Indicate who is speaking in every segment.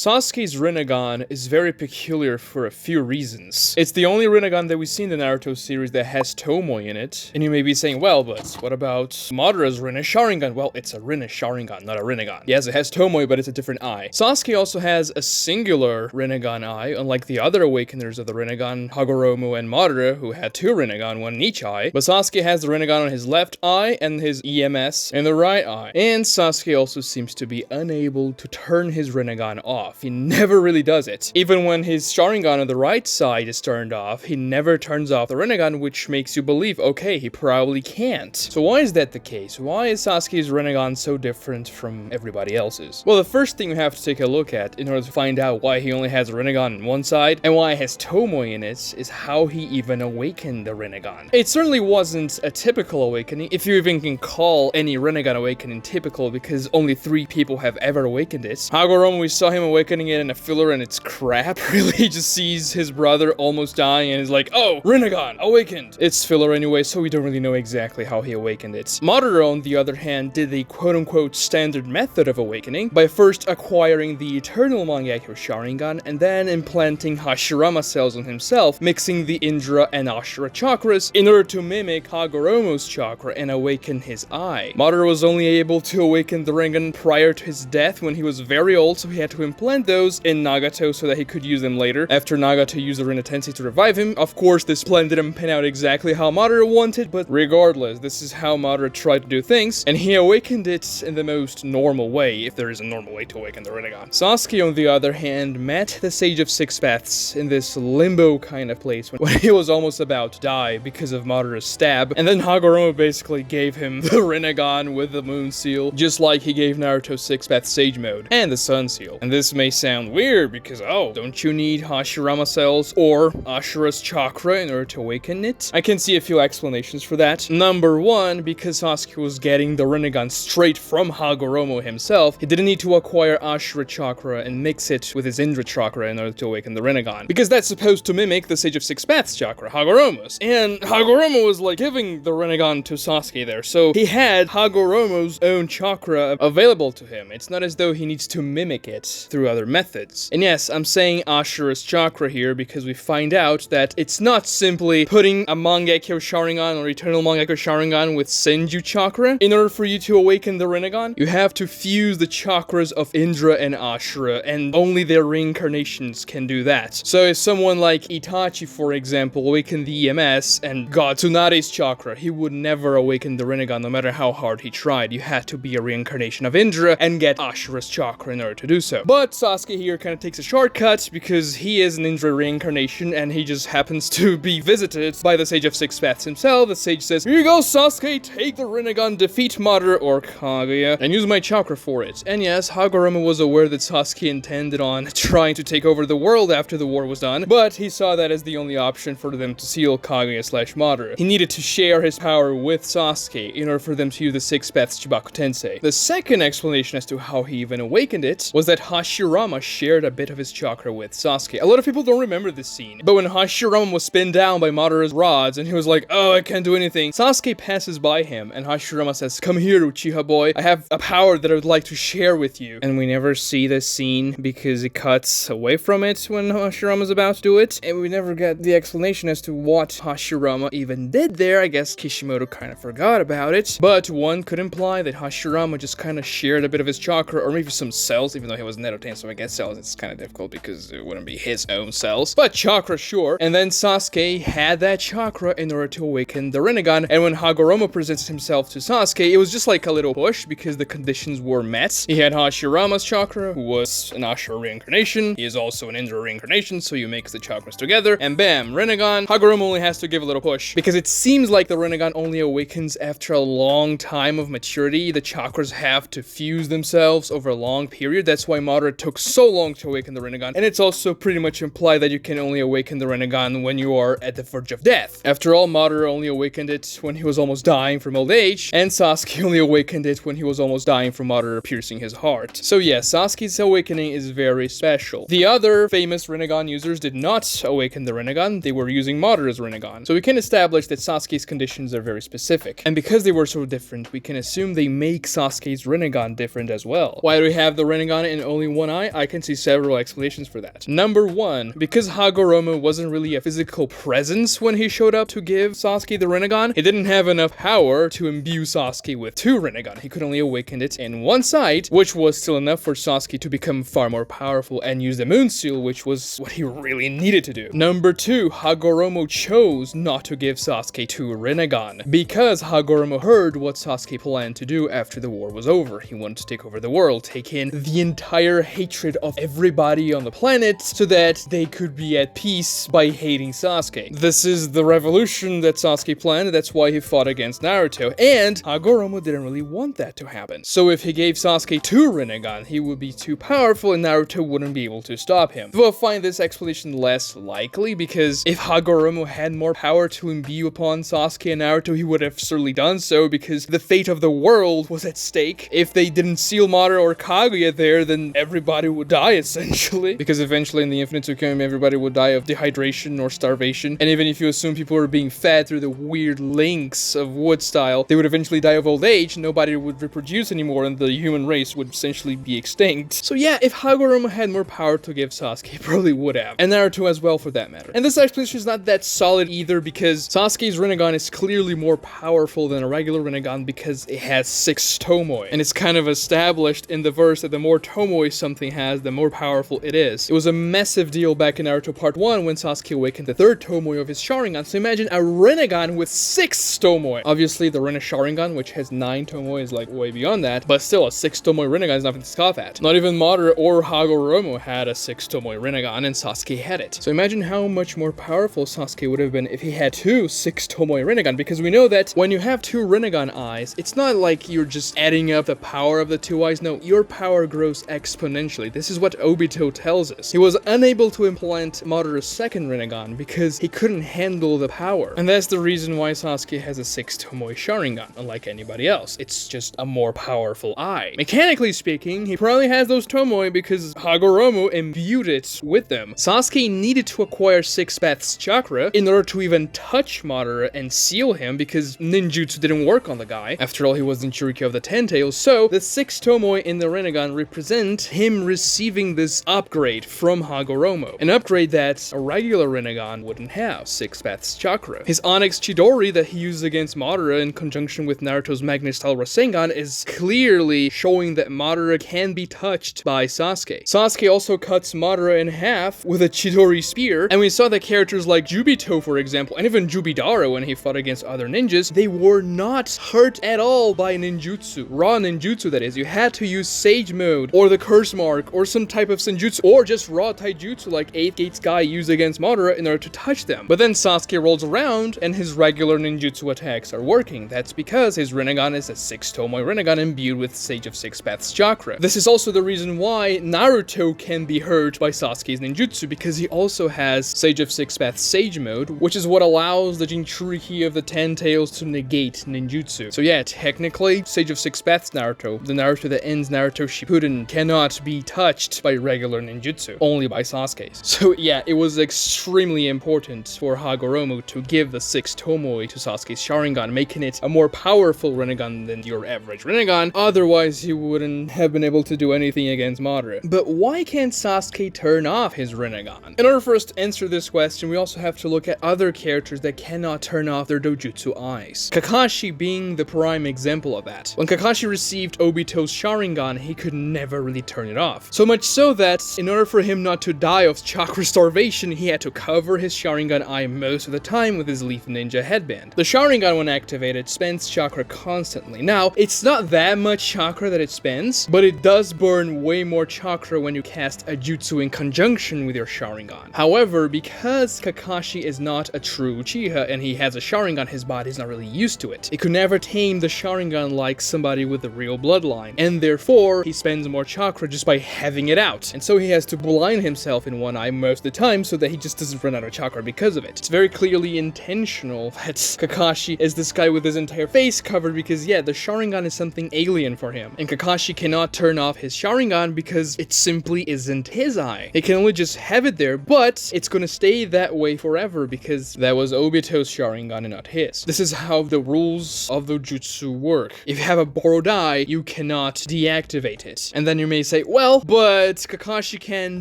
Speaker 1: Sasuke's Rinnegan is very peculiar for a few reasons. It's the only Rinnegan that we see in the Naruto series that has tomoe in it. And you may be saying, well, but what about Madara's Rinne Sharingan? Well, it's a Rinne Sharingan, not a Rinnegan. Yes, it has tomoe, but it's a different eye. Sasuke also has a singular Rinnegan eye, unlike the other awakeners of the Rinnegan, Hagoromo and Madara, who had two Rinnegan, one in each eye. But Sasuke has the Rinnegan on his left eye and his EMS in the right eye. And Sasuke also seems to be unable to turn his Rinnegan off. He never really does it. Even when his Sharingan on the right side is turned off, he never turns off the Rinnegan, which makes you believe, okay, he probably can't. So why is that the case? Why is Sasuke's Rinnegan so different from everybody else's? Well, the first thing we have to take a look at in order to find out why he only has a Rinnegan on one side and why it has tomoe in it is how he even awakened the Rinnegan. It certainly wasn't a typical awakening, if you even can call any Rinnegan awakening typical, because only 3 people have ever awakened it. Hagoromo, we saw him awakening it in a filler and it's crap. Really, he just sees his brother almost dying and is like, oh, Rinnegan, awakened. It's filler anyway, so we don't really know exactly how he awakened it. Madara, on the other hand, did the quote-unquote standard method of awakening by first acquiring the Eternal Mangekyo Sharingan and then implanting Hashirama cells on himself, mixing the Indra and Ashura chakras in order to mimic Hagoromo's chakra and awaken his eye. Madara was only able to awaken the Rinnegan prior to his death when he was very old, so he had to implant those in Nagato so that he could use them later. After Nagato used the Rinne Tensei to revive him, of course this plan didn't pan out exactly how Madara wanted, but regardless, this is how Madara tried to do things, and he awakened it in the most normal way, if there is a normal way to awaken the Rinnegan. Sasuke, on the other hand, met the Sage of Six Paths in this limbo kind of place when he was almost about to die because of Madara's stab, and then Hagoromo basically gave him the Rinnegan with the Moon Seal, just like he gave Naruto Six Path Sage Mode, and the Sun Seal. And this may sound weird because, oh, don't you need Hashirama cells or Ashura's chakra in order to awaken it? I can see a few explanations for that. Number 1, because Sasuke was getting the Rinnegan straight from Hagoromo himself, he didn't need to acquire Ashura chakra and mix it with his Indra chakra in order to awaken the Rinnegan, because that's supposed to mimic the Sage of Six Paths chakra, Hagoromo's. And Hagoromo was like giving the Rinnegan to Sasuke there, so he had Hagoromo's own chakra available to him. It's not as though he needs to mimic it through other methods. And yes, I'm saying Ashura's chakra here because we find out that it's not simply putting a Mangekyo Sharingan or Eternal Mangekyo Sharingan with Senju chakra. In order for you to awaken the Rinnegan, you have to fuse the chakras of Indra and Ashura, and only their reincarnations can do that. So if someone like Itachi, for example, awakened the EMS and got Tsunade's chakra, he would never awaken the Rinnegan no matter how hard he tried. You had to be a reincarnation of Indra and get Ashura's chakra in order to do so. But Sasuke here kind of takes a shortcut because he is an Indra reincarnation and he just happens to be visited by the Sage of Six Paths himself. The sage says, here you go, Sasuke, take the Rinnegan, defeat Madara or Kaguya, and use my chakra for it. And yes, Hagoromo was aware that Sasuke intended on trying to take over the world after the war was done, but he saw that as the only option for them to seal Kaguya/Madara. He needed to share his power with Sasuke in order for them to use the Six Paths Chibaku Tensei. The second explanation as to how he even awakened it was that Hashirama shared a bit of his chakra with Sasuke. A lot of people don't remember this scene, but when Hashirama was pinned down by Madara's rods and he was like, oh, I can't do anything, Sasuke passes by him and Hashirama says, come here, Uchiha boy, I have a power that I would like to share with you. And we never see this scene because it cuts away from it when Hashirama's about to do it, and we never get the explanation as to what Hashirama even did there. I guess Kishimoto kind of forgot about it, but one could imply that Hashirama just kind of shared a bit of his chakra, or maybe some cells, even though he was Neroten, so I guess cells, it's kind of difficult because it wouldn't be his own cells, but chakra, sure. And then Sasuke had that chakra in order to awaken the Rinnegan, and when Hagoromo presents himself to Sasuke, it was just like a little push because the conditions were met. He had Hashirama's chakra, who was an Ashura reincarnation. He is also an Indra reincarnation, so you mix the chakras together, and bam, Rinnegan. Hagoromo only has to give a little push because it seems like the Rinnegan only awakens after a long time of maturity. The chakras have to fuse themselves over a long period. That's why Madara took so long to awaken the Rinnegan, and it's also pretty much implied that you can only awaken the Rinnegan when you are at the verge of death. After all, Madara only awakened it when he was almost dying from old age, and Sasuke only awakened it when he was almost dying from Madara piercing his heart. So yes, Sasuke's awakening is very special. The other famous Rinnegan users did not awaken the Rinnegan, they were using Madara's Rinnegan. So we can establish that Sasuke's conditions are very specific, and because they were so different, we can assume they make Sasuke's Rinnegan different as well. Why do we have the Rinnegan in only one eye? I can see several explanations for that. Number one, because Hagoromo wasn't really a physical presence when he showed up to give Sasuke the Rinnegan, he didn't have enough power to imbue Sasuke with 2 Rinnegan. He could only awaken it in one side, which was still enough for Sasuke to become far more powerful and use the Moon Seal, which was what he really needed to do. Number 2, Hagoromo chose not to give Sasuke 2 Rinnegan because Hagoromo heard what Sasuke planned to do after the war was over. He wanted to take over the world, take in the entire hatred of everybody on the planet so that they could be at peace by hating Sasuke. This is the revolution that Sasuke planned, that's why he fought against Naruto, and Hagoromo didn't really want that to happen. So if he gave Sasuke 2 Rinnegan, he would be too powerful and Naruto wouldn't be able to stop him. Though I find this explanation less likely, because if Hagoromo had more power to imbue upon Sasuke and Naruto, he would have certainly done so, because the fate of the world was at stake. If they didn't seal Madara or Kaguya there, then everybody would die, essentially. Because eventually in the Infinite Tsukuyomi, everybody would die of dehydration or starvation. And even if you assume people were being fed through the weird links of wood style, they would eventually die of old age, nobody would reproduce anymore, and the human race would essentially be extinct. So yeah, if Hagoromo had more power to give Sasuke, he probably would have. And Naruto as well, for that matter. And this explanation is not that solid either, because Sasuke's Rinnegan is clearly more powerful than a regular Rinnegan because it has 6 tomoe. And it's kind of established in the verse that the more tomoe something has, the more powerful it is. It was a massive deal back in Naruto Part 1 when Sasuke awakened the 3rd tomoe of his Sharingan. So imagine a Rinnegan with 6 tomoe. Obviously, the Rinne Sharingan, which has 9 tomoe, is like way beyond that, but still, a 6 tomoe Rinnegan is nothing to scoff at. Not even Madara or Hagoromo had a 6 tomoe Rinnegan, and Sasuke had it. So imagine how much more powerful Sasuke would have been if he had 2 6 tomoe Rinnegan, because we know that when you have 2 Rinnegan eyes, it's not like you're just adding up the power of the 2 eyes. No, your power grows exponentially. This is what Obito tells us. He was unable to implant Madara's 2nd Rinnegan because he couldn't handle the power. And that's the reason why Sasuke has a 6 tomoe Sharingan, unlike anybody else. It's just a more powerful eye. Mechanically speaking, he probably has those tomoe because Hagoromo imbued it with them. Sasuke needed to acquire 6 Paths Chakra in order to even touch Madara and seal him, because ninjutsu didn't work on the guy. After all, he was Jinchuriki of the 10 Tails, so the 6 tomoe in the Rinnegan represent him receiving this upgrade from Hagoromo. An upgrade that a regular Rinnegan wouldn't have, 6 Paths Chakra. His Onyx Chidori that he uses against Madara in conjunction with Naruto's Magnet-style Rasengan is clearly showing that Madara can be touched by Sasuke. Sasuke also cuts Madara in half with a Chidori spear, and we saw that characters like Jubito, for example, and even Jubidara when he fought against other ninjas, they were not hurt at all by ninjutsu. Raw ninjutsu, that is. You had to use Sage Mode, or the Curse Mark, or some type of Senjutsu, or just raw taijutsu like 8th Gate's guy used against Madara in order to touch them. But then Sasuke rolls around, and his regular ninjutsu attacks are working. That's because his Rinnegan is a 6 tomoe Rinnegan imbued with Sage of 6 Paths Chakra. This is also the reason why Naruto can be hurt by Sasuke's ninjutsu, because he also has Sage of 6 Paths Sage Mode, which is what allows the Jinchuriki of the 10 Tails to negate ninjutsu. So yeah, technically, Sage of 6 Paths Naruto, the Naruto that ends Naruto Shippuden, cannot be touched by regular ninjutsu, only by Sasuke's. So yeah, it was extremely important for Hagoromo to give the 6 tomoe to Sasuke's Sharingan, making it a more powerful Rinnegan than your average Rinnegan. Otherwise, he wouldn't have been able to do anything against Madara. But why can't Sasuke turn off his Rinnegan? In order for us to answer this question, we also have to look at other characters that cannot turn off their dojutsu eyes. Kakashi being the prime example of that. When Kakashi received Obito's Sharingan, he could never really turn it off. So much so that, in order for him not to die of chakra starvation, he had to cover his Sharingan eye most of the time with his Leaf Ninja headband. The Sharingan, when activated, spends chakra constantly. Now, it's not that much chakra that it spends, but it does burn way more chakra when you cast a jutsu in conjunction with your Sharingan. However, because Kakashi is not a true Uchiha and he has a Sharingan, his body's not really used to it. It could never tame the Sharingan like somebody with a real bloodline, and therefore, he spends more chakra just by having it out. And so he has to blind himself in one eye most of the time so that he just doesn't run out of chakra because of it. It's very clearly intentional that Kakashi is this guy with his entire face covered because, yeah, the Sharingan is something alien for him. And Kakashi cannot turn off his Sharingan because it simply isn't his eye. He can only just have it there, but it's gonna stay that way forever because that was Obito's Sharingan and not his. This is how the rules of the jutsu work. If you have a borrowed eye, you cannot deactivate it. And then you may say, well, well, but Kakashi can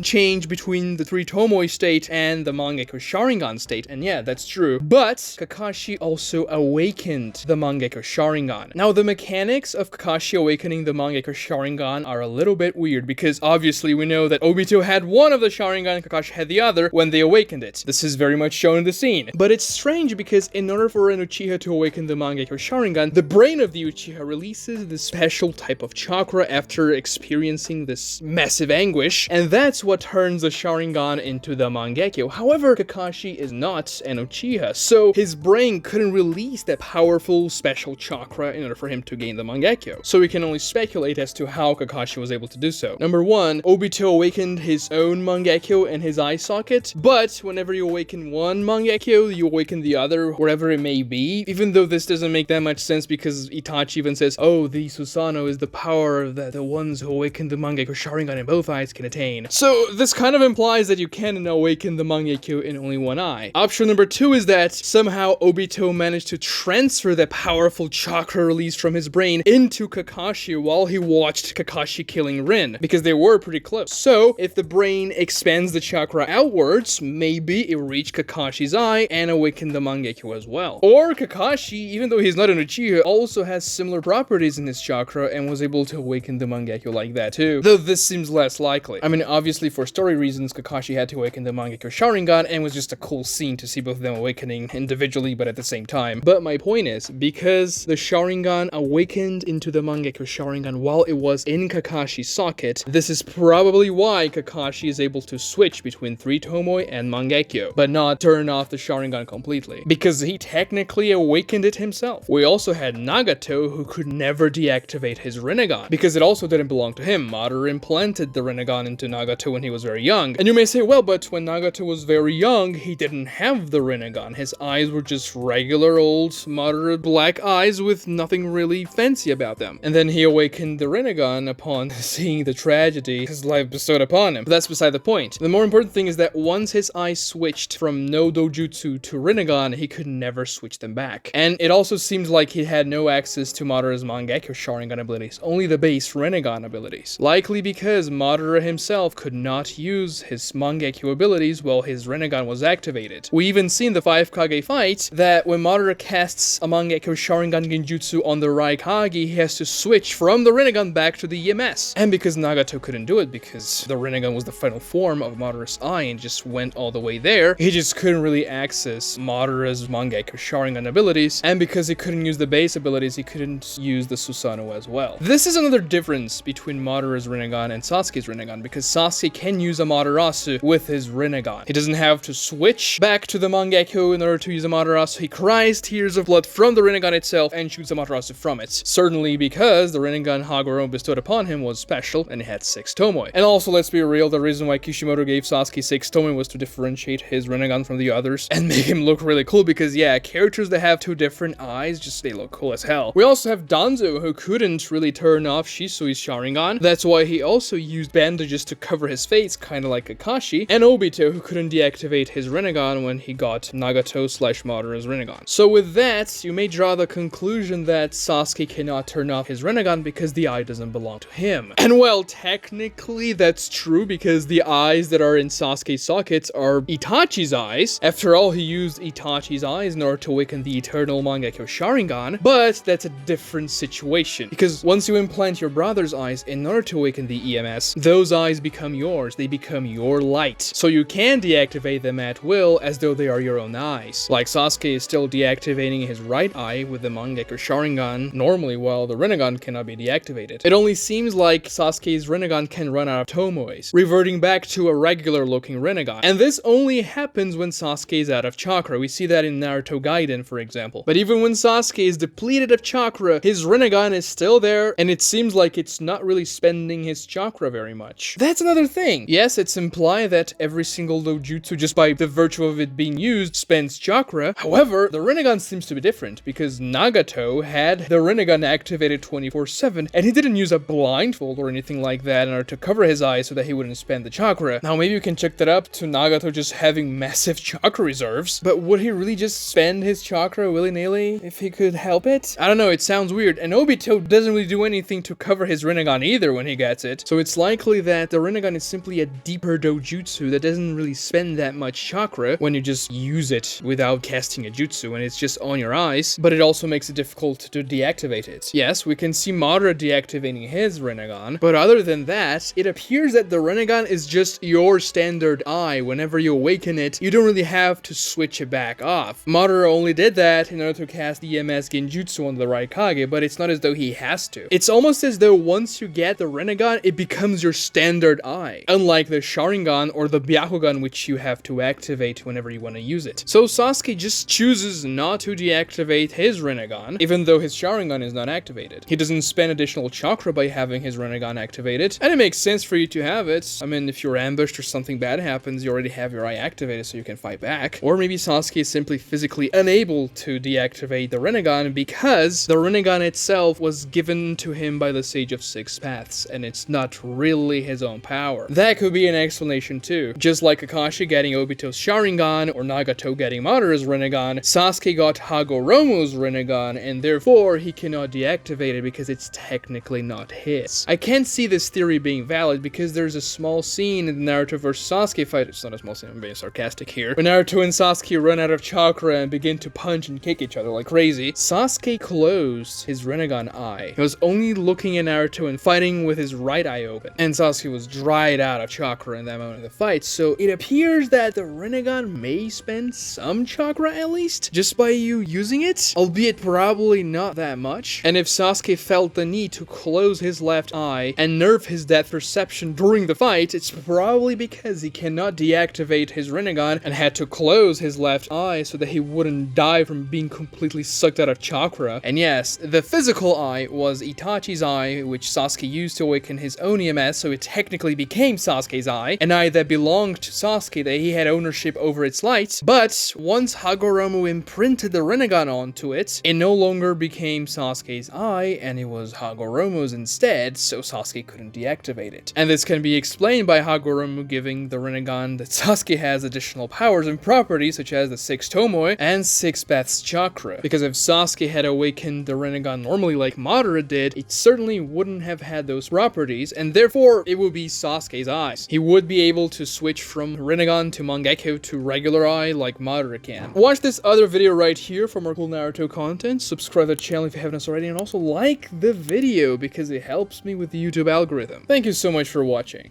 Speaker 1: change between the three tomoe state and the Mangekyo Sharingan state, and yeah, that's true. But Kakashi also awakened the Mangekyo Sharingan. Now, the mechanics of Kakashi awakening the Mangekyo Sharingan are a little bit weird, because obviously we know that Obito had one of the Sharingan and Kakashi had the other when they awakened it. This is very much shown in the scene. But it's strange because in order for an Uchiha to awaken the Mangekyo Sharingan, the brain of the Uchiha releases this special type of chakra after experiencing this massive anguish, and that's what turns the Sharingan into the Mangekyo. However, Kakashi is not an Uchiha, so his brain couldn't release that powerful special chakra in order for him to gain the Mangekyo. So we can only speculate as to how Kakashi was able to do so. Number one, Obito awakened his own Mangekyo in his eye socket, but whenever you awaken one Mangekyo, you awaken the other, wherever it may be, even though this doesn't make that much sense because Itachi even says, oh, the Susanoo is the power that the ones who awaken the Mangekyo Sharingan in both eyes can attain. So this kind of implies that you can awaken the Mangekyo in only one eye. Option number two is that somehow Obito managed to transfer that powerful chakra release from his brain into Kakashi while he watched Kakashi killing Rin, because they were pretty close. So if the brain expands the chakra outwards, maybe it reached Kakashi's eye and awakened the Mangekyo as well. Or Kakashi, even though he's not an Uchiha, also has similar properties in his chakra and was able to awaken the Mangekyo like that too. Though this seems less likely. I mean, obviously for story reasons, Kakashi had to awaken the Mangekyo Sharingan, and it was just a cool scene to see both of them awakening individually but at the same time. But my point is, because the Sharingan awakened into the Mangekyo Sharingan while it was in Kakashi's socket, this is probably why Kakashi is able to switch between 3 tomoe and Mangekyo, but not turn off the Sharingan completely, because he technically awakened it himself. We also had Nagato, who could never deactivate his Rinnegan, because it also didn't belong to him. Madara implanted the Rinnegan into Nagato when he was very young. And you may say, well, but when Nagato was very young, he didn't have the Rinnegan. His eyes were just regular old Madara black eyes with nothing really fancy about them. And then he awakened the Rinnegan upon seeing the tragedy his life bestowed upon him. But that's beside the point. The more important thing is that once his eyes switched from no dojutsu to Rinnegan, he could never switch them back. And it also seems like he had no access to Madara's Mangekyo Sharingan abilities, only the base Rinnegan abilities. Likely because Madara himself could not use his Mangekyo abilities while his Rinnegan was activated. We even seen the 5 Kage fight that when Madara casts a Mangekyo Sharingan Genjutsu on the Raikage, he has to switch from the Rinnegan back to the EMS. And because Nagato couldn't do it because the Rinnegan was the final form of Madara's eye and just went all the way there, he just couldn't really access Madara's Mangekyo Sharingan abilities, and because he couldn't use the base abilities, he couldn't use the Susanoo as well. This is another difference between Madara's Rinnegan and Sasuke's Rinnegan, because Sasuke can use Amaterasu with his Rinnegan. He doesn't have to switch back to the Mangekyo in order to use Amaterasu. He cries tears of blood from the Rinnegan itself and shoots Amaterasu from it. Certainly because the Rinnegan Hagoromo bestowed upon him was special and it had 6 tomoe. And also, let's be real, the reason why Kishimoto gave Sasuke 6 tomoe was to differentiate his Rinnegan from the others and make him look really cool, because yeah, characters that have 2 different eyes, just they look cool as hell. We also have Danzo, who couldn't really turn off Shisui's Sharingan. That's why he also used bandages to cover his face, kinda like Kakashi, and Obito, who couldn't deactivate his Rinnegan when he got Nagato/Madara's Rinnegan. So with that, you may draw the conclusion that Sasuke cannot turn off his Rinnegan because the eye doesn't belong to him. And well, technically that's true, because the eyes that are in Sasuke's sockets are Itachi's eyes. After all, he used Itachi's eyes in order to awaken the eternal Mangekyo Sharingan, but that's a different situation, because once you implant your brother's eyes in order to awaken the EMS, those eyes become yours, they become your light. So you can deactivate them at will as though they are your own eyes. Like Sasuke is still deactivating his right eye with the Mangekyo Sharingan normally, while the Rinnegan cannot be deactivated. It only seems like Sasuke's Rinnegan can run out of tomoes, reverting back to a regular looking Rinnegan. And this only happens when Sasuke is out of chakra. We see that in Naruto Gaiden, for example. But even when Sasuke is depleted of chakra, his Rinnegan is still there, and it seems like it's not really spending his chakra very much. That's another thing. Yes, it's implied that every single dojutsu, just by the virtue of it being used, spends chakra. However, the Rinnegan seems to be different, because Nagato had the Rinnegan activated 24/7, and he didn't use a blindfold or anything like that in order to cover his eyes so that he wouldn't spend the chakra. Now, maybe you can check that up to Nagato just having massive chakra reserves, but would he really just spend his chakra willy-nilly if he could help it? I don't know, it sounds weird, and Obito doesn't really do anything to cover his Rinnegan either when he gets it. it, so it's likely that the Rinnegan is simply a deeper dojutsu that doesn't really spend that much chakra when you just use it without casting a jutsu and it's just on your eyes, but it also makes it difficult to deactivate it. Yes, we can see Madara deactivating his Rinnegan, but other than that, it appears that the Rinnegan is just your standard eye. Whenever you awaken it, you don't really have to switch it back off. Madara only did that in order to cast EMS Genjutsu on the Raikage, but it's not as though he has to. It's almost as though once you get the Rinnegan, it becomes your standard eye, unlike the Sharingan or the Byakugan, which you have to activate whenever you want to use it. So Sasuke just chooses not to deactivate his Rinnegan, even though his Sharingan is not activated. He doesn't spend additional chakra by having his Rinnegan activated, and it makes sense for you to have it. I mean, if you're ambushed or something bad happens, you already have your eye activated so you can fight back. Or maybe Sasuke is simply physically unable to deactivate the Rinnegan because the Rinnegan itself was given to him by the Sage of Six Paths, and it's not really his own power. That could be an explanation too. Just like Kakashi getting Obito's Sharingan or Nagato getting Madara's Rinnegan, Sasuke got Hagoromo's Rinnegan, and therefore he cannot deactivate it because it's technically not his. I can't see this theory being valid because there's a small scene in the Naruto vs Sasuke fight. It's not a small scene, I'm being sarcastic here. When Naruto and Sasuke run out of chakra and begin to punch and kick each other like crazy, Sasuke closed his Rinnegan eye. He was only looking at Naruto and fighting with his right eye open. And Sasuke was dried out of chakra in that moment of the fight, so it appears that the Rinnegan may spend some chakra at least, just by you using it, albeit probably not that much. And if Sasuke felt the need to close his left eye and nerf his depth perception during the fight, it's probably because he cannot deactivate his Rinnegan and had to close his left eye so that he wouldn't die from being completely sucked out of chakra. And yes, the physical eye was Itachi's eye, which Sasuke used to awaken his own EMS, so it technically became Sasuke's eye, an eye that belonged to Sasuke, that he had ownership over its light. But once Hagoromo imprinted the Rinnegan onto it, it no longer became Sasuke's eye, and it was Hagoromo's instead, so Sasuke couldn't deactivate it. And this can be explained by Hagoromo giving the Rinnegan that Sasuke has additional powers and properties such as the 6 tomoe and 6 paths chakra. Because if Sasuke had awakened the Rinnegan normally like Madara did, it certainly wouldn't have had those properties, and therefore it would be Sasuke's eyes. He would be able to switch from Rinnegan to Mangekyo to regular eye like Madara can. Watch this other video right here for more cool Naruto content, subscribe to the channel if you haven't already, and also like the video because it helps me with the YouTube algorithm. Thank you so much for watching.